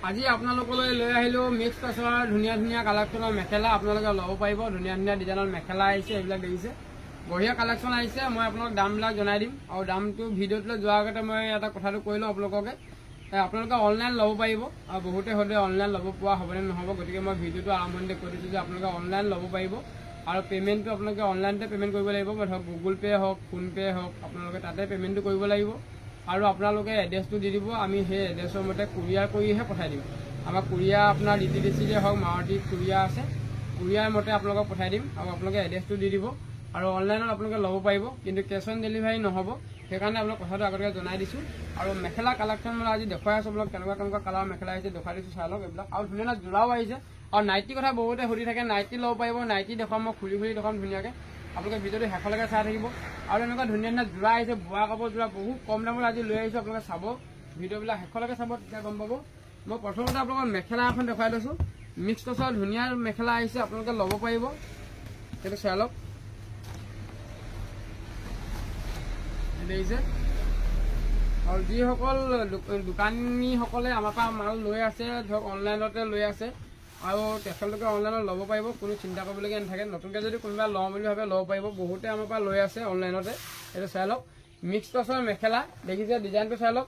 আজি আপোনালোকলৈ লৈ আহিলো মিক্স টচৰ ধুনীয়া ধুনীয়া কালেকশ্যনৰ মেখেলা আপোনালোকে ল'ব পাৰিব। ধুনীয়া ধুনীয়া ডিজাইনৰ মেখেলা আহিছে, এইবিলাক দেখিছে বঢ়িয়া কালেকশ্যন আহিছে। মই আপোনালোকক দামবিলাক জনাই দিম আৰু দামটো ভিডিঅ'টোলৈ যোৱাৰ আগতে মই এটা কথাটো কৈ লওঁ আপোনালোকে অনলাইন ল'ব পাৰিব আৰু বহুতে হ'লে অনলাইন ল'ব পৰা হ'বনে নহ'ব, গতিকে মই ভিডিঅ'টো আৰম্ভণিতে কৈ দিছোঁ যে আপোনালোকে অনলাইন ল'ব পাৰিব আৰু পে'মেণ্টটো আপোনালোকে অনলাইনতে পে'মেণ্ট কৰিব লাগিব। ধৰক গুগল পে' হওক, ফোনপে' হওক, আপোনালোকে তাতে পে'মেণ্টটো কৰিব লাগিব আৰু আপোনালোকে এড্ৰেছটো দি দিব। আমি সেই এড্ৰেছৰ মতে কুৰিয়াৰ কৰিহে পঠাই দিম। আমাৰ কুৰিয়াৰ আপোনাৰ DTDCতে হওক, মাৰুতি কুৰিয়াৰ আছে, কুৰিয়াৰ মতে আপোনালোকক পঠাই দিম আৰু আপোনালোকে এড্ৰেছটো দি দিব আৰু অনলাইনত আপোনালোকে ল'ব পাৰিব, কিন্তু কেছ অন ডেলিভাৰী নহ'ব। সেইকাৰণে আপোনাক কথাটো আগতে জনাই দিছোঁ। আৰু মেখেলা কালেকশ্যন মানে আজি দেখুৱাই আছোঁ আপোনাক কেনেকুৱা কেনেকুৱা কালাৰ মেখেলা আহিছে দেখুৱাই দিছোঁ, চাই লওক এইবিলাক। আৰু ধুনীয়া জোৰাও আহিছে আৰু নাইটি কথা বহুতে সুধি থাকে, নাইটি ল'ব পাৰিব। নাইটি দেখুৱাম, মই খুলি দেখুৱাম ধুনীয়াকৈ, আপোনালোকে ভিডিঅ'টো শেষলৈকে চাই থাকিব। আৰু এনেকুৱা ধুনীয়া ধুনীয়া জোৰা আহিছে, বোৱা কাপোৰ জোৰা বহুত কম দামত আজি লৈ আহিছোঁ। আপোনালোকে চাব, ভিডিঅ'বিলাক শেষলৈকে চাব, তেতিয়া গম পাব। মই প্ৰথমতে আপোনালোকৰ মেখেলা এখন দেখুৱাই লৈছোঁ, মিক্স টচৰ ধুনীয়া মেখেলা আহিছে, আপোনালোকে ল'ব পাৰিব। সেইটো চাই লওক, দেখিছে। আৰু যিসকল দোকানীসকলে আমাৰ পৰা মাল লৈ আছে, ধৰক অনলাইনতে লৈ আছে আৰু তেখেতলোকে অনলাইনত ল'ব পাৰিব, কোনো চিন্তা কৰিবলগীয়া নাথাকে। নতুনকৈ যদি কোনোবাই লওঁ বুলি ভাবে ল'ব পাৰিব, বহুতে আমাৰ পৰা লৈ আছে অনলাইনতে। এইটো চাই লওক, মিক্স টচৰ মেখেলা দেখিছে, ডিজাইনটো চাই লওক,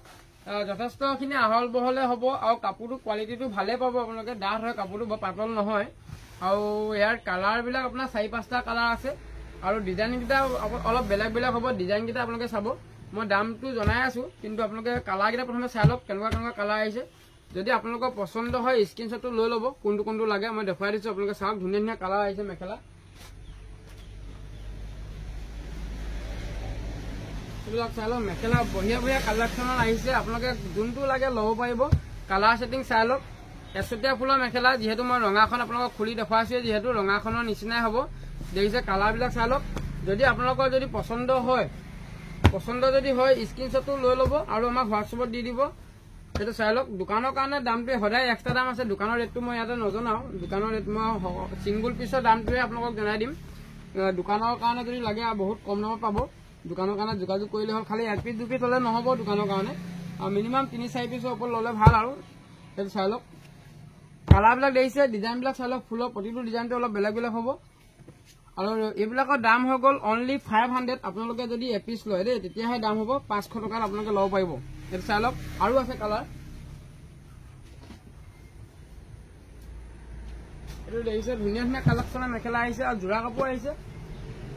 যথেষ্টখিনি আহল বহলে হ'ব আৰু কাপোৰটো কোৱালিটিটো ভালেই পাব আপোনালোকে। ডাঠ হয় কাপোৰটো, বৰ পাতল নহয়। আৰু ইয়াৰ কালাৰবিলাক আপোনাৰ 4-5টা কালাৰ আছে আৰু ডিজাইনকেইটা অলপ বেলেগ বেলেগ হ'ব। ডিজাইনকেইটা আপোনালোকে চাব, মই দামটো জনাই আছোঁ, কিন্তু আপোনালোকে কালাৰকেইটা প্ৰথমে চাই লওক কেনেকুৱা কেনেকুৱা কালাৰ আহিছে। যদি আপোনালোকৰ পচন্দ হয় স্ক্ৰীনশ্বটটো লৈ ল'ব, কোনটো কোনটো লাগে মই দেখুৱাই দিছোঁ। আপোনালোকে চাওক, ধুনীয়া ধুনীয়া কালাৰ আহিছে মেখেলা, এইবিলাক চাই লওক। মেখেলা বঢ়িয়া বঢ়িয়া কালেকশ্যনৰ আহিছে, আপোনালোকে যোনটো লাগে ল'ব পাৰিব। কালাৰ ছেটিং চাই লওক, এচটীয়া ফুলৰ মেখেলা, যিহেতু মই ৰঙাখন আপোনালোকক খুলি দেখুৱাইছোঁ, যিহেতু ৰঙাখনৰ নিচিনাই হ'ব। দেখিছে কালাৰবিলাক চাই লওক। যদি আপোনালোকৰ যদি পচন্দ যদি হয় স্ক্ৰীনশ্বটটো লৈ ল'ব আৰু আমাক হোৱাটছএপত দি দিব। সেইটো চাই লওক। দোকানৰ কাৰণে দামটো সদায় এক্সট্ৰা দাম আছে, দোকানৰ ৰেটটো মই ইয়াতে নজনাওঁ। দোকানৰ ৰেট মই ছিংগুল পিছৰ দামটোৱে আপোনালোকক জনাই দিম। দোকানৰ কাৰণে যদি লাগে বহুত কম দামত পাব। দোকানৰ কাৰণে যোগাযোগ কৰিলে হ'ল, খালি 1 পিচ 2 পিচ হ'লে নহ'ব দোকানৰ কাৰণে, আৰু মিনিমাম 3-4 পিছৰ ওপৰত ল'লে ভাল আৰু। সেইটো চাই লওক, কালাৰবিলাক দেখিছে, ডিজাইনবিলাক চাই লওক। ফুলৰ প্ৰতিটো ডিজাইনটো অলপ বেলেগ বেলেগ হ'ব আৰু এইবিলাকৰ দাম হৈ গ'ল অনলি 500। আপোনালোকে যদি এপিচ লয় দেই, তেতিয়াহে দাম হ'ব 500 টকাত আপোনালোকে ল'ব পাৰিব। এইটো চাই লওক, আৰু আছে কালাৰ। এইটো দেখিছে, ধুনীয়া ধুনীয়া কালেকশ্যনৰ মেখেলা আহিছে আৰু যোৰা কাপোৰ আহিছে।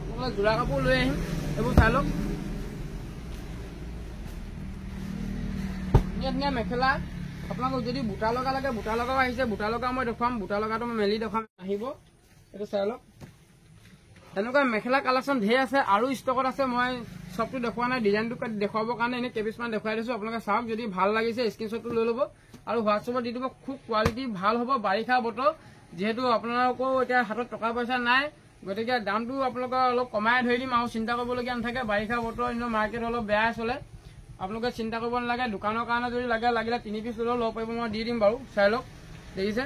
আপোনালোকে যোৰা কাপোৰ লৈ আহিম, এইবোৰ চাই লওক। ধুনীয়া ধুনীয়া মেখেলা, আপোনালোকক যদি বুটা লগা লাগে বুটা লগাও আহিছে। বুটা লগা মই দেখুৱাম, বুটা লগাটো মই মেলি দেখুৱাম, আহিব। এইটো চাই লওক, এনেকুৱা মেখেলা কালেকশ্যন ধেৰ আছে আৰু ষ্টকত আছে। মই চবটো দেখুওৱা নাই, ডিজাইনটো দেখুৱাবৰ কাৰণে এনেই কেইপিচমান দেখুৱাই দিছোঁ। আপোনালোকে চাওক, যদি ভাল লাগিছে স্ক্ৰীনশ্বটটো লৈ ল'ব আৰু হোৱাটছএপত দি দিব। খুব কোৱালিটি ভাল হ'ব, বাৰিষা বতৰ যিহেতু আপোনালোকেও এতিয়া হাতত টকা পইচা নাই, গতিকে দামটো আপোনালোকৰ অলপ কমাই ধৰি দিম আৰু চিন্তা কৰিবলগীয়া নাথাকে। বাৰিষা বতৰ এনেও মাৰ্কেট অলপ বেয়াই চলে, আপোনালোকে চিন্তা কৰিব নালাগে। দোকানৰ কাৰণে যদি লাগিলে 3 পিচ ল'লেও ল'ব পাৰিব, মই দি দিম বাৰু। চাই লওক, দেখিছে।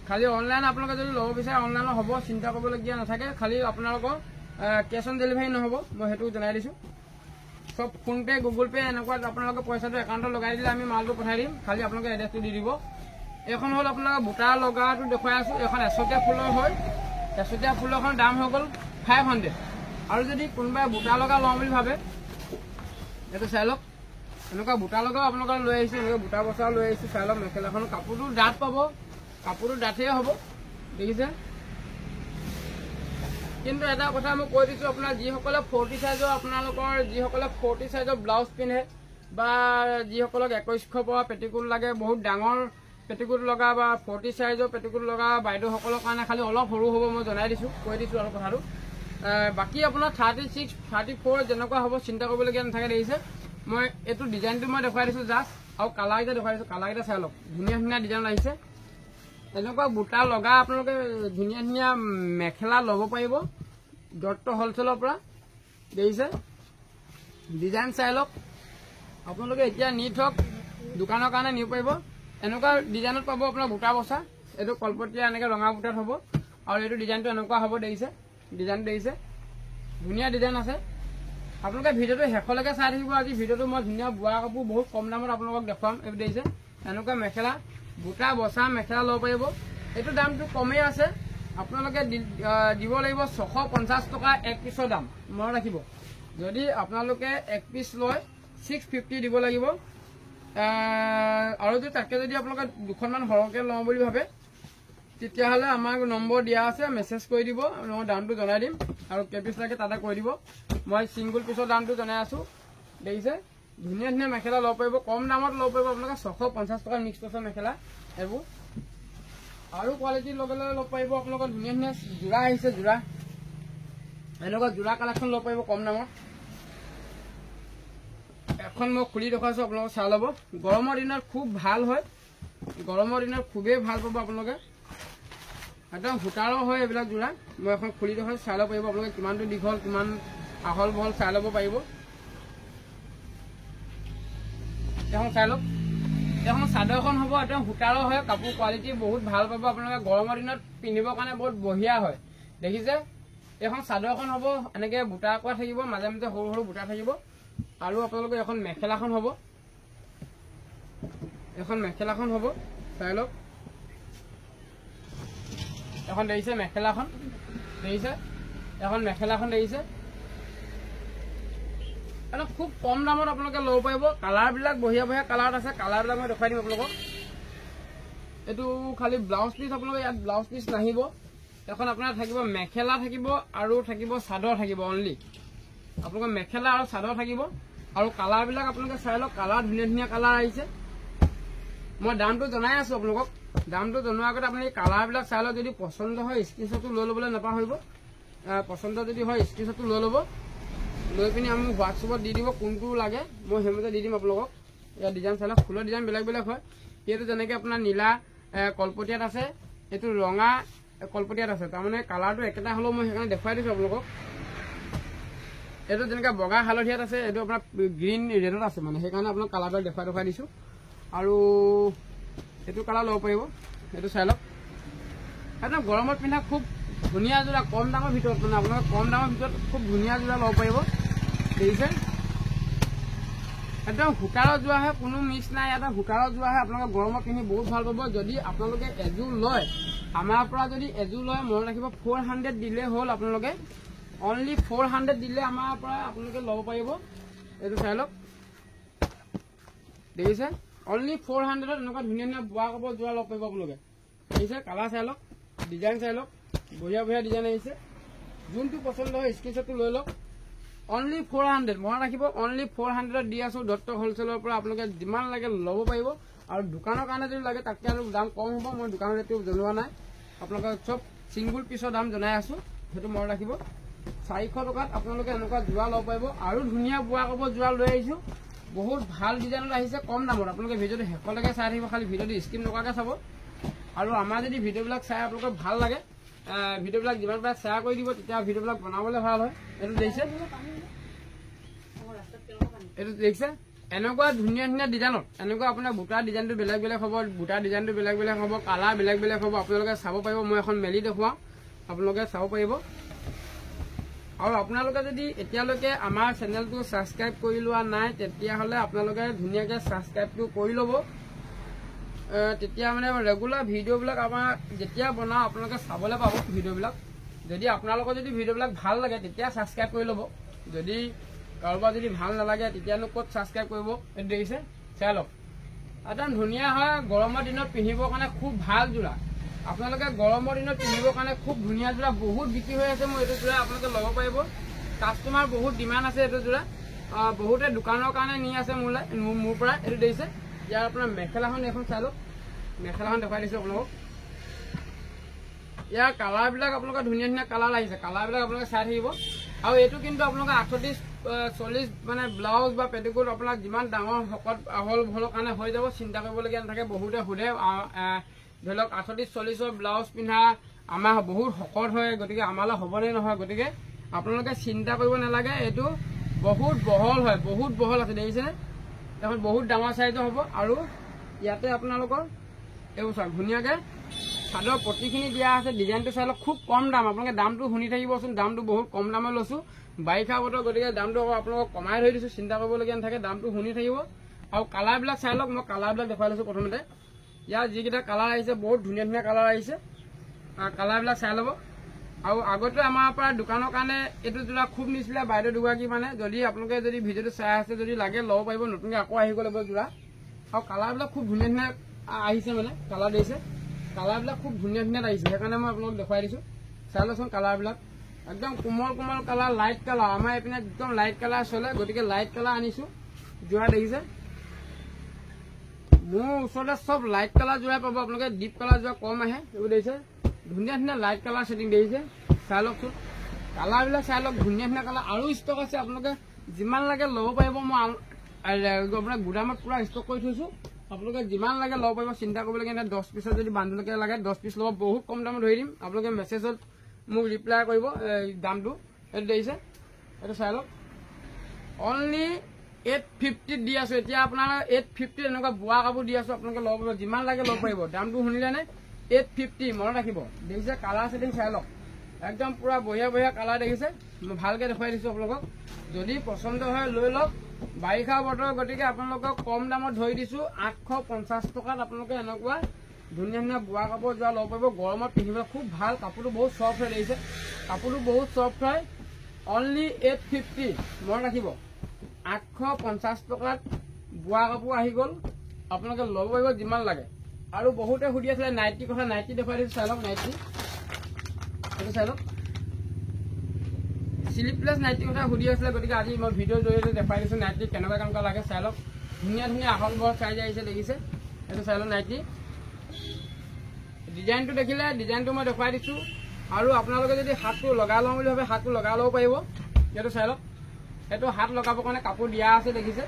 খালি অনলাইন আপোনালোকে যদি ল'ব বিচাৰে অনলাইনত হ'ব, চিন্তা কৰিবলগীয়া নাথাকে। খালি আপোনালোকৰ কেছ অন ডেলিভাৰী নহ'ব, মই সেইটো জনাই দিছোঁ। চব ফোনপে' গুগল পে' এনেকুৱাত আপোনালোকে পইচাটো একাউণ্টত লগাই দিলে আমি মালটো পঠাই দিম, খালি আপোনালোকে এড্ৰেছটো দি দিব। এইখন হ'ল আপোনালোকৰ বুটা লগাটো দেখুৱাই আছোঁ। এইখন এচটীয়া ফুলৰ হয়, এচটীয়া ফুলৰখন দাম হৈ গ'ল 500। আৰু যদি কোনোবাই বুটা লগা লওঁ বুলি ভাবে, এইটো চাই লওক, এনেকুৱা বুটা লগাও আপোনালোকৰ লৈ আহিছোঁ, এনেকৈ বুটা বচাও লৈ আহিছোঁ। চাই লওক মেখেলাখন, কাপোৰটো ডাঠ পাব, কাপোৰটো ডাঠেই হ'ব, দেখিছে। কিন্তু এটা কথা মই কৈ দিছোঁ, আপোনাৰ যিসকলে 40 চাইজৰ আপোনালোকৰ যিসকলে 40 চাইজৰ ব্লাউজ পিন্ধে বা যিসকলক 2100 পৰা পেটিকোট লাগে, বহুত ডাঙৰ পেটিকোট লগা বা 40 চাইজৰ পেটিকোট লগা বাইদেউসকলৰ কাৰণে খালি অলপ সৰু হ'ব, মই জনাই দিছোঁ, কৈ দিছোঁ আৰু কথাটো। বাকী আপোনাৰ 36, 34 যেনেকুৱা হ'ব চিন্তা কৰিবলগীয়া নাথাকে। দেখিছে, মই এইটো ডিজাইনটো মই দেখুৱাই দিছোঁ জাষ্ট, আৰু কালাৰকেইটা দেখুৱাই দিছোঁ। কালাৰকেইটা চাই লওক, ধুনীয়া ধুনীয়া ডিজাইন আহিছে। এনেকুৱা বুটা লগা আপোনালোকে ধুনীয়া ধুনীয়া মেখেলা ল'ব পাৰিব দত্ত হ'লচেলৰ পৰা। দেখিছে, ডিজাইন চাই লওক। আপোনালোকে এতিয়া নি থওক, দোকানৰ কাৰণে নিব পাৰিব। এনেকুৱা ডিজাইনত পাব আপোনাৰ বুটা বচা, এইটো কলপতীয়া এনেকৈ ৰঙা বুটাত হ'ব আৰু এইটো ডিজাইনটো এনেকুৱা হ'ব। দেখিছে, ডিজাইনটো দেখিছে, ধুনীয়া ডিজাইন আছে। আপোনালোকে ভিডিঅ'টো শেষলৈকে চাই থাকিব। আজি ভিডিঅ'টো মই ধুনীয়া বোৱা কাপোৰ বহুত কম দামত আপোনালোকক দেখুৱাম। এইটো দেখিছে, এনেকুৱা মেখেলা বুটা বচা মেখেলা ল'ব পাৰিব। এইটো দামটো কমেই আছে, আপোনালোকে দিব লাগিব 650 টকা এক পিছৰ দাম মনত ৰাখিব। যদি আপোনালোকে এক পিছ লয় 650 দিব লাগিব। আৰু যদি তাতকৈ যদি আপোনালোকে দুখনমান সৰহকৈ লওঁ বুলি ভাবে তেতিয়াহ'লে আমাক নম্বৰ দিয়া আছে, মেছেজ কৰি দিব, মই দামটো জনাই দিম আৰু কেইপিচ লাগে তাতে কৈ দিব। মই ছিংগুল পিছৰ দামটো জনাই আছোঁ। দেখিছে ধুনীয়া ধুনীয়া মেখেলা ল'ব পাৰিব, কম দামত ল'ব পাৰিব আপোনালোকে 650 টকা মিক্স টচৰ মেখেলা এইবোৰ। আৰু কোৱালিটি লগালে ল'ব পাৰিব আপোনালোকৰ ধুনীয়া ধুনীয়া যোৰা আহিছে, যোৰা এনেকুৱা যোৰা কালেকশ্যন ল'ব পাৰিব কম দামত। এখন মই খুলি দেখুৱাইছোঁ, আপোনালোকে চাই ল'ব। গৰমৰ দিনত খুব ভাল হয়, গৰমৰ দিনত খুবেই ভাল পাব আপোনালোকে, একদম সূতাৰো হয় এইবিলাক যোৰা। মই এখন খুলি দেখুৱাইছোঁ, চাই ল'ব পাৰিব আপোনালোকে কিমানটো দীঘল কিমান আহল বহল চাই ল'ব পাৰিব। এখন চাই লওক, এখন চাদৰখন হ'ব, একদম সূতাৰো হয়, কাপোৰ কোৱালিটি বহুত ভাল পাব আপোনালোকে, গৰমৰ দিনত পিন্ধিবৰ কাৰণে বহুত বঢ়িয়া হয়। দেখিছে এখন চাদৰখন হ'ব, এনেকৈ বুটা কৰা থাকিব, মাজে মাজে সৰু সৰু বুটা থাকিব। আৰু আপোনালোকৰ এখন মেখেলাখন হ'ব, এখন মেখেলাখন হ'ব, চাই লওক। এখন দেখিছে মেখেলাখন, দেখিছে এখন মেখেলাখন দেখিছে, খুব কম দামত আপোনালোকে ল'ব পাৰিব। কালাৰবিলাক বঢ়িয়া বঢ়িয়া কালাৰত আছে, কালাৰবিলাক মই দেখুৱাই দিম আপোনালোকক। এইটো খালি ব্লাউজ পিচ, আপোনালোকে ইয়াত ব্লাউজ পিচ নাহিব। এখন আপোনাৰ থাকিব মেখেলা থাকিব আৰু থাকিব চাদৰ থাকিব, অনলি আপোনালোকৰ মেখেলা আৰু চাদৰ থাকিব। আৰু কালাৰবিলাক আপোনালোকে চাই লওক, কালাৰ ধুনীয়া ধুনীয়া কালাৰ আহিছে। মই দামটো জনাই আছোঁ আপোনালোকক, দামটো জনোৱাৰ আগতে আপুনি কালাৰবিলাক চাই লওক। যদি পচন্দ হয় স্ক্ৰীনশ্বটটো লৈ ল'বলৈ নাপাহৰিব, পচন্দ যদি হয় স্ক্ৰীনশ্বটটো লৈ ল'ব, লৈ পিনি আমি হোৱাটছএপত দি দিব কোনটো লাগে, মই সেইমতে দি দিম আপোনালোকক। ইয়াৰ ডিজাইন চাই লওক, ফুলৰ ডিজাইন বেলেগ বেলেগ হয়। এইটো যেনেকৈ আপোনাৰ নীলা কলপতীয়াত আছে, এইটো ৰঙা কলপতীয়াত আছে, তাৰমানে কালাৰটো একেটা হ'লেও মই সেইকাৰণে দেখুৱাই দিছোঁ আপোনালোকক। এইটো যেনেকৈ বগা হালধীয়াত আছে, এইটো আপোনাৰ গ্ৰীণ ৰেডত আছে, মানে সেইকাৰণে আপোনাক কালাৰবিলাক দেখুৱাই দিছোঁ। আৰু এইটো কালাৰ ল'ব পাৰিব, এইটো চাই লওক। একদম গৰমত পিন্ধা খুব ধুনীয়া যোৰা, কম দামৰ ভিতৰত, মানে আপোনালোকে কম দামৰ ভিতৰত খুব ধুনীয়া যোৰা ল'ব পাৰিব। দেখিছে একদম সূতাৰত যোৰা হয়, কোনো মিক্স নাই, এটা সূতাৰত যোৰা হয়। আপোনালোকে গৰমত পিন্ধি বহুত ভাল পাব। যদি আপোনালোকে এযোৰ লয় আমাৰ পৰা, যদি এযোৰ লয় মনত ৰাখিব 400 দিলে হ'ল, আপোনালোকে অনলি 400 দিলে আমাৰ পৰা আপোনালোকে ল'ব পাৰিব। এইটো চাই লওক, দেখিছে অনলি 400ত এনেকুৱা ধুনীয়া ধুনীয়া বোৱা কাপোৰ যোৰা ল'ব পাৰিব আপোনালোকে। দেখিছে কালাৰ চাই লওক, ডিজাইন চাই লওক, বঢ়িয়া বঢ়িয়া ডিজাইন আহিছে। যোনটো পচন্দ হয় স্ক্ৰীনশ্বটটো লৈ লওক। অনলি 400 মনত ৰাখিব, অনলি 400ত দি আছোঁ। দত্ত হ'লচেলৰ পৰা আপোনালোকে যিমান লাগে ল'ব পাৰিব। আৰু দোকানৰ কাৰণে যদি লাগে তাতকৈ আৰু দাম কম হ'ব, মই দোকানত এইটো জনোৱা নাই, আপোনালোকে চব ছিংগুল পিছৰ দাম জনাই আছোঁ, সেইটো মনত ৰাখিব। 400 টকাত আপোনালোকে এনেকুৱা যোৰা ল'ব পাৰিব। আৰু ধুনীয়া বোৱা কাপোৰ যোৰা লৈ আহিছোঁ, বহুত ভাল ডিজাইনত আহিছে, কম দামত। আপোনালোকে ভিডিঅ'টো শেষলৈকে চাই থাকিব, খালি ভিডিঅ'টো স্কিপ নকৰাকৈ চাব। আৰু আমাৰ যদি ভিডিঅ'বিলাক চাই আপোনালোকৰ ভাল লাগে, ভিডিঅ'বিলাক যিমান পাৰে শ্বেয়াৰ কৰি দিব, তেতিয়া ভিডিঅ'বিলাক বনাবলৈ ভাল হয়। এইটো দেখিছে, এইটো দেখিছে এনেকুৱা ধুনীয়া ধুনীয়া ডিজাইনত, এনেকুৱা আপোনাৰ বুটা ডিজাইনটো বেলেগ বেলেগ হ'ব, বুটা ডিজাইনটো বেলেগ বেলেগ হ'ব, কালাৰ বেলেগ বেলেগ হ'ব। আপোনালোকে চাব পাৰিব, মই এখন মেলি দেখুৱাওঁ, আপোনালোকে চাব পাৰিব। আৰু আপোনালোকে যদি এতিয়ালৈকে আমাৰ চেনেলটো ছাবস্ক্ৰাইব কৰি লোৱা নাই, তেতিয়াহ'লে আপোনালোকে ধুনীয়াকৈ ছাবস্ক্ৰাইবটো কৰি ল'ব। তেতিয়া মানে ৰেগুলাৰ ভিডিঅ'বিলাক আমাৰ যেতিয়া বনাওঁ আপোনালোকে চাবলৈ পাব ভিডিঅ'বিলাক। যদি আপোনালোকৰ যদি ভিডিঅ'বিলাক ভাল লাগে তেতিয়া ছাবস্ক্ৰাইব কৰি ল'ব, যদি কাৰোবাৰ যদি ভাল নালাগে তেতিয়ানো ক'ত ছাবস্ক্ৰাইব কৰিব। এইটো দেখিছে চাই লওক, একদম ধুনীয়া হয়, গৰমৰ দিনত পিন্ধিবৰ কাৰণে খুব ভাল যোৰা। আপোনালোকে গৰমৰ দিনত পিন্ধিবৰ কাৰণে খুব ধুনীয়া যোৰা, বহুত বিক্ৰী হৈ আছে। মোৰ এইটো যোৰা আপোনালোকে ল'ব পাৰিব, কাষ্টমাৰ বহুত ডিমাণ্ড আছে এইটো যোৰা, বহুতে দোকানৰ কাৰণে নি আছে মোৰ পৰা। এইটো দেখিছে, ইয়াৰ আপোনাৰ মেখেলাখন এখন চাই লওক, মেখেলাখন দেখুৱাই দিছোঁ আপোনালোকক। ইয়াৰ কালাৰবিলাক আপোনালোকৰ ধুনীয়া ধুনীয়া কালাৰ আহিছে, কালাৰবিলাক আপোনালোকে চাই থাকিব। আৰু এইটো কিন্তু আপোনালোকে 38-40 মানে ব্লাউজ বা পেটিকোট আপোনাক যিমান ডাঙৰ শকত আহল বহলৰ কাৰণে হৈ যাব, চিন্তা কৰিবলগীয়া নাথাকে। বহুতে সোধে ধৰি লওক 38-40 ব্লাউজ পিন্ধা আমাৰ বহুত শকত হয়, গতিকে আমালৈ হ'বনে নহয়, গতিকে আপোনালোকে চিন্তা কৰিব নালাগে। এইটো বহুত বহল হয়, বহুত বহল আছে, দেখিছেনে এখন বহুত ডাঙৰ চাইজৰ হ'ব। আৰু ইয়াতে আপোনালোকৰ এইবোৰ চাওক ধুনীয়াকৈ চাদৰ পতিখিনি দিয়া আছে, ডিজাইনটো চাই লওক, খুব কম দাম। আপোনালোকে দামটো শুনি থাকিবচোন, দামটো বহুত কম দামত লৈছোঁ, বাৰিষা বতৰ, গতিকে দামটো আপোনালোকক কমাই ধৰি দিছোঁ, চিন্তা কৰিবলগীয়া নাথাকে, দামটো শুনি থাকিব। আৰু কালাৰবিলাক চাই লওক মই কালাৰবিলাক দেখুৱাই লৈছোঁ প্ৰথমতে ইয়াৰ যিকেইটা কালাৰ আহিছে বহুত ধুনীয়া ধুনীয়া কালাৰ আহিছে কালাৰবিলাক চাই ল'ব আৰু আগতে আমাৰ পৰা দোকানৰ কাৰণে এইটো যোৰা খুব নিছিলে বাইদেউ দুগৰাকী মানে যদি আপোনালোকে যদি ভিডিঅ'টো চাই আছে যদি লাগে ল'ব পাৰিব নতুনকৈ আকৌ আহি গ'লে যোৰা আৰু কালাৰবিলাক খুব ধুনীয়া ধুনীয়া আহিছে মানে কালাৰ দিছে কালাৰবিলাক খুব ধুনীয়া ধুনীয়া আহিছে সেইকাৰণে মই আপোনালোকক দেখুৱাই দিছোঁ চাই লওকচোন কালাৰবিলাক একদম কোমল কোমল কালাৰ লাইট কালাৰ আমাৰ এইপিনে একদম লাইট কালাৰ চলে গতিকে লাইট কালাৰ আনিছোঁ যোৰা দেখিছে মোৰ ওচৰতে চব লাইট কালাৰ যোৰাই পাব আপোনালোকে ডিপ কালাৰ যোৰা কম আহে এইবোৰ দেখিছে ধুনীয়া ধুনীয়া লাইট কালাৰ ছেটিং দেখিছে চাই লওকচোন কালাৰবিলাক চাই লওক ধুনীয়া ধুনীয়া কালাৰ আৰু ষ্টক আছে আপোনালোকে যিমান লাগে ল'ব পাৰিব মই আপোনাৰ গুদামত পুৰা ষ্টক কৰি থৈছোঁ আপোনালোকে যিমান লাগে ল'ব পাৰিব চিন্তা কৰিবলগীয়া নাই 10 পিছত যদি বান্দুলকে লাগে 10 পিচ ল'ব বহুত কম দামত ধৰি দিম আপোনালোকে মেছেজত মোক ৰিপ্লাই কৰিব দামটো এইটো দেখিছে এইটো চাই লওক অনলি 850 দি আছো এতিয়া আপোনাৰ 850 এনেকুৱা বোৱা কাপোৰ দি আছো আপোনালোকে ল'ব পাৰিব যিমান লাগে ল'ব পাৰিব দামটো শুনিলে নে 850 মনত ৰাখিব দেখিছে কালাৰ ছেটিং চাই লওক একদম পুৰা বঢ়িয়া বঢ়িয়া কালাৰ দেখিছে মই ভালকে দেখুৱাই দিছো আপোনালোকক যদি পচন্দ হয় লৈ লওক বাৰিষা বতৰ গতিকে আপোনালোকক কম দামত ধৰি দিছো 850 টকাত আপোনালোকে এনেকুৱা ধুনীয়া ধুনীয়া বোৱা কাপোৰ যোৱা ল'ব পাৰিব গৰমত পিন্ধিব খুব ভাল কাপোৰটো বহুত চফ্ট হয় দেখিছে কাপোৰটো বহুত চফ্ট হয় অনলি 850 মনত ৰাখিব 850 টকাত বোৱা কাপোৰ আহি গ'ল আপোনালোকে ল'ব পাৰিব যিমান লাগে আৰু বহুতে সুধি আছিলে নাইটি কথা নাইটি দেখুৱাই দিছো চাই লওক নাইটি এইটো চাই লওক স্লিপলেছ নাইটি কথা সুধি আছিলে গতিকে আজি মই ভিডিঅ'ৰ জৰিয়তে দেখুৱাই দিছো নাইটি কেনেকুৱা কেনেকুৱা লাগে চাই লওক ধুনীয়া ধুনীয়া আহল বহল চাইজ আহিছে দেখিছে এইটো চাই লওক নাইটি ডিজাইনটো দেখিলে ডিজাইনটো মই দেখুৱাই দিছো আৰু আপোনালোকে যদি হাতটো লগাই লওঁ বুলি ভাবে হাতটো লগাই ল'ব পাৰিব এইটো চাই লওক এইটো হাত লগাবৰ কাৰণে কাপোৰ দিয়া আছে দেখিছে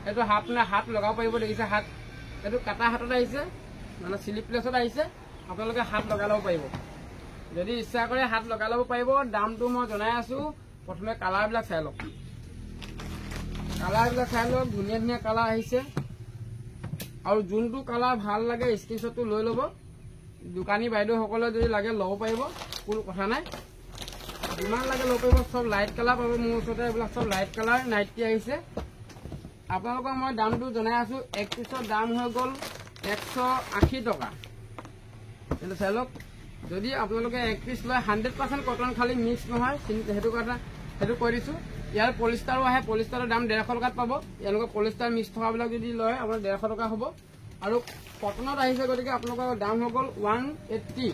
এইটো হাত লগাব পাৰিব দেখিছে হাত এইটো কাটা হাতত আহিছে মানে স্লিপলেছত আহিছে আপোনালোকে হাত লগাই ল'ব পাৰিব যদি ইচ্ছা কৰে হাত লগাই ল'ব পাৰিব দামটো মই জনাই আছো প্ৰথমে কালাৰবিলাক চাই লওক ধুনীয়া ধুনীয়া কালাৰ আহিছে আৰু যোনটো কালাৰ ভাল লাগে স্ক্ৰীনশ্বটটো লৈ ল'ব দোকানী বাইদেউসকলে যদি লাগে ল'ব পাৰিব কোনো কথা নাই যিমান লাগে ল'ব পাৰিব চব লাইট কালাৰ পাব মোৰ ওচৰতে এইবিলাক চব লাইট কালাৰ নাইটি আহিছে আপোনালোকক মই দামটো জনাই আছো এক পিছৰ দাম হৈ গ'ল 180 টকা এইটো চাই লওক যদি আপোনালোকে এক পিছ লয় 100% কটন খালি মিক্স নহয় সেইটো কথা সেইটো কৈ দিছো ইয়াৰ পলিষ্টাৰো আহে পলিষ্টাৰৰ দাম 150 টকাত পাব এনেকুৱা পলিষ্টাৰ মিক্স থকাবিলাক যদি লয় আপোনাৰ 150 টকা হ'ব আৰু কটনত আহিছে গতিকে আপোনালোকৰ দাম হৈ গ'ল 180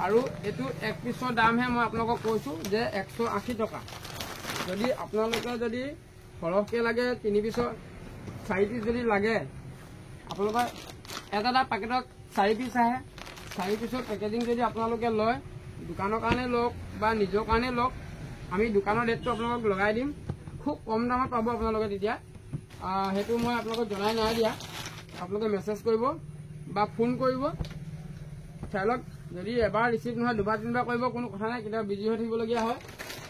আৰু এইটো এক পিছৰ দামহে মই আপোনালোকক কৈছো যে 180 টকা যদি আপোনালোকে যদি সৰহকৈ লাগে 3 পিছৰ 4 পিছ যদি লাগে আপোনালোকৰ এটা পেকেটত 4 পিছ আহে 4 পিছৰ পেকেজিং যদি আপোনালোকে লয় দোকানৰ কাৰণে লওক বা নিজৰ কাৰণে লওক আমি দোকানৰ ৰেটটো আপোনালোকক লগাই দিম খুব কম দামত পাব আপোনালোকে তেতিয়া সেইটো মই আপোনালোকক জনাই নাই দিয়া আপোনালোকে মেছেজ কৰিব বা ফোন কৰিব চাই লওক যদি এবাৰ ৰিচিভ নহয় দুবাৰ তিনিবাৰ কৰিব কোনো কথা নাই কেতিয়াবা বিজি হৈ থাকিবলগীয়া হয়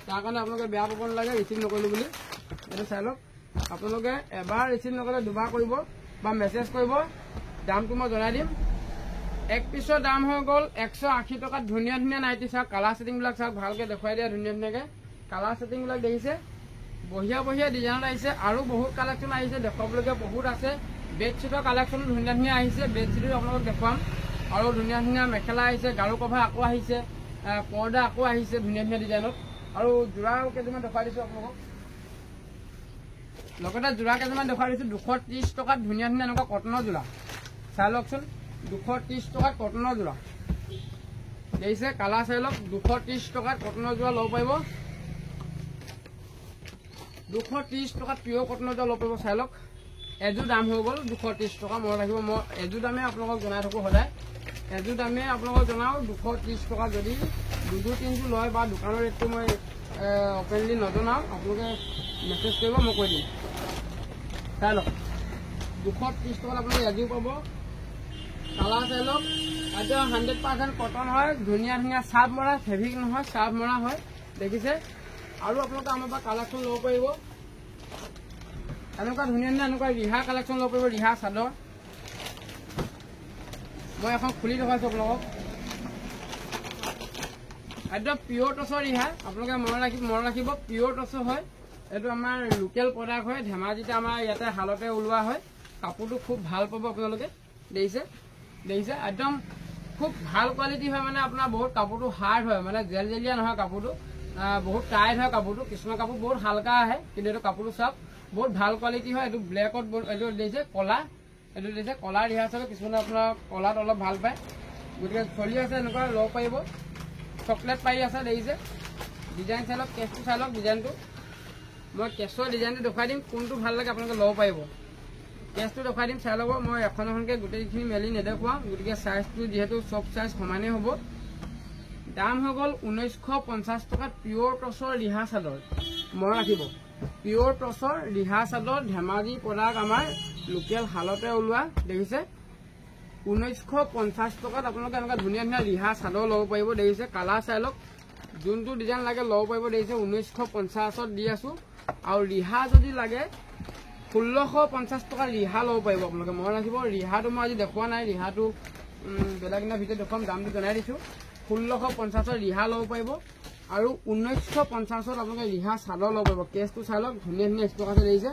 তাৰ কাৰণে আপোনালোকে বেয়া পাব নালাগে ৰিচিভ নকৰিলোঁ বুলি এইটো চাই লওক আপোনালোকে এবাৰ ৰিচিভ নকৰিলে দুবাৰ কৰিব বা মেছেজ কৰিব দামটো মই জনাই দিম এক পিছৰ দাম হৈ গ'ল 180 টকাত ধুনীয়া ধুনীয়া নাইটি চাওক কালাৰ ছেটিংবিলাক চাওক ভালকৈ দেখুৱাই দিয়া ধুনীয়া ধুনীয়াকৈ কালাৰ ছেটিংবিলাক দেখিছে বঢ়িয়া বঢ়িয়া ডিজাইনত আহিছে আৰু বহুত কালেকশ্যন আহিছে দেখুৱাবলগীয়া বহুত আছে বেডশ্বীটৰ কালেকশ্যন ধুনীয়া ধুনীয়া আহিছে বেডশ্বীটো আপোনালোকক দেখুৱাম আৰু ধুনীয়া ধুনীয়া মেখেলা আহিছে গাৰু কভাৰ আকৌ আহিছে পৰ্দা আকৌ আহিছে ধুনীয়া ধুনীয়া ডিজাইনত আৰু যোৰাও কেইটামান দেখুৱাই দিছোঁ আপোনালোকক লগতে যোৰা কেইটামান দেখুৱাই দিছোঁ 230 টকাত ধুনীয়া ধুনীয়া এনেকুৱা কটনৰ যোৰা চাই লওকচোন 230 টকাত কটনৰ যোৰা দেখিছে কালাৰ চাই লওক 230 টকাত কটনৰ যোৰা ল'ব পাৰিব 230 টকাত পিয়ৰ কটনৰ যোৰা ল'ব পাৰিব চাই লওক এযোৰ দাম হৈ গ'ল 230 টকা মনত ৰাখিব মই এযোৰ দামে আপোনালোকক জনাই থাকোঁ সদায় এযোৰ দামে আপোনালোকক জনাওঁ 230 টকা যদি দুযোৰ তিনিযোৰ লয় বা দোকানৰ ৰেটটো মই অপেনলি নজনাওঁ আপোনালোকে মেছেজ কৰিব মই কৈ দিম চাই লওক 230 টকাত আপোনালোকে এযোৰ পাব কালাৰ চাই লওক এতিয়া 100% কটন হয় ধুনীয়া ধুনীয়া চাৰ্ফ মৰা ফেব্ৰিক নহয় চাৰ্ফ মৰা হয় দেখিছে আৰু আপোনালোকে আমাৰ পৰা কালেকশ্যন ল'ব পাৰিব এনেকুৱা ধুনীয়া ধুনীয়া এনেকুৱা ৰিহা কালেকশ্যন ল'ব পাৰিব ৰিহা চাদৰ মই এখন খুলি দেখুৱাইছোঁ আপোনালোকক একদম পিয়ৰ টচৰ ৰিহা আপোনালোকে মনত ৰাখিব পিয়ৰ টচৰ হয় এইটো আমাৰ লোকেল প্ৰডাক্ট হয় ধেমাজিতে আমাৰ ইয়াতে শালতে ওলোৱা হয় কাপোৰটো খুব ভাল পাব আপোনালোকে দেখিছে দেখিছে একদম খুব ভাল কোৱালিটি হয় মানে আপোনাৰ বহুত কাপোৰটো হাৰ্ড হয় মানে জেল জেলিয়া নহয় কাপোৰটো বহুত টাইট হয় কাপোৰটো কিছুমান কাপোৰ বহুত হালকা আহে কিন্তু এইটো কাপোৰটো চাওক বহুত ভাল কোৱালিটি হয় এইটো ব্লেকত এইটো দিছে কলা এইটো দিছে কলা ৰিহা চাগে কিছুমানে আপোনাৰ কলাত অলপ ভাল পায় গতিকে চলি আছে এনেকুৱা ল'ব পাৰিব চকলেট পাৰি আছে দেখিছে ডিজাইন চাই লওক কেছটো চাই লওক ডিজাইনটো মই কেছৰ ডিজাইনটো দেখুৱাই দিম কোনটো ভাল লাগে আপোনালোকে ল'ব পাৰিব কেছটো দেখুৱাই দিম চাই ল'ব মই এখন এখনকৈ গোটেইখিনি মেলি নেদেখুৱাওঁ গতিকে চাইজটো যিহেতু চব চাইজ সমানেই হ'ব দাম হৈ গ'ল 1950 টকাত পিয়ৰ টচৰ ৰিহা চাদৰ মই ৰাখিব পিয়ৰ টচৰ ৰিহা চাদৰ ধেমাজি প্ৰডাক্ট আমাৰ লোকেল হালতে ওলোৱা দেখিছে 1950 টকাত আপোনালোকে এনেকুৱা ধুনীয়া ধুনীয়া ৰিহা চাদৰ ল'ব পাৰিব দেখিছে কালাৰ চাই লওক যোনটো ডিজাইন লাগে ল'ব পাৰিব দেখিছে 1950ত দি আছো আৰু ৰিহা যদি লাগে 1650 টকা ৰিহা ল'ব পাৰিব আপোনালোকে মই ৰাখিব ৰিহাটো মই আজি দেখুওৱা নাই ৰিহাটো বেলেগ দিনা ভিতৰত দেখুৱাম দামটো জনাই দিছোঁ 1650ত ৰিহা ল'ব পাৰিব আৰু 1950ত আপোনালোকে ৰিহা চাদৰ ল'ব পাৰিব কেছটো চাই লওক ধুনীয়া ধুনীয়া ষ্টক আছে দেখিছে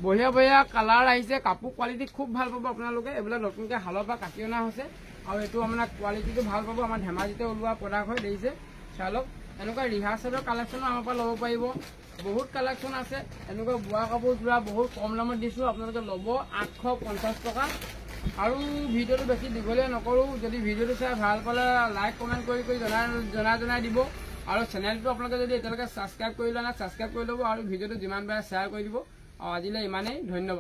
বঢ়িয়া বঢ়িয়া কালাৰ আহিছে কাপোৰ কোৱালিটি খুব ভাল পাব আপোনালোকে এইবিলাক নতুনকৈ হালৰ পৰা কাটি অনা হৈছে আৰু এইটো আপোনাৰ কোৱালিটিটো ভাল পাব আমাৰ ধেমাজিতে ওলোৱা প্ৰডাক্ট হয় দেখিছে চাই লওক এনেকুৱা ৰিহা চাদৰ কালেকশ্যনো আমাৰ পৰা ল'ব পাৰিব বহুত কালেকশ্যন আছে এনেকুৱা বোৱা কাপোৰ যোৰা বহুত কম দামত দিছোঁ আপোনালোকে ল'ব 850 টকা আৰু ভিডিঅ'টো বেছি দীঘলীয়া নকৰোঁ যদি ভিডিঅ'টো চাই ভাল পালে লাইক কমেণ্ট কৰি জনাই দিব আৰু চেনেলটো আপোনালোকে যদি এতিয়ালৈকে ছাবস্ক্ৰাইব কৰি লোৱা নাই ছাবস্ক্ৰাইব কৰি ল'ব আৰু ভিডিঅ'টো যিমান পাৰে শ্বেয়াৰ কৰি দিব আৰু আজিলৈ ইমানেই ধন্যবাদ।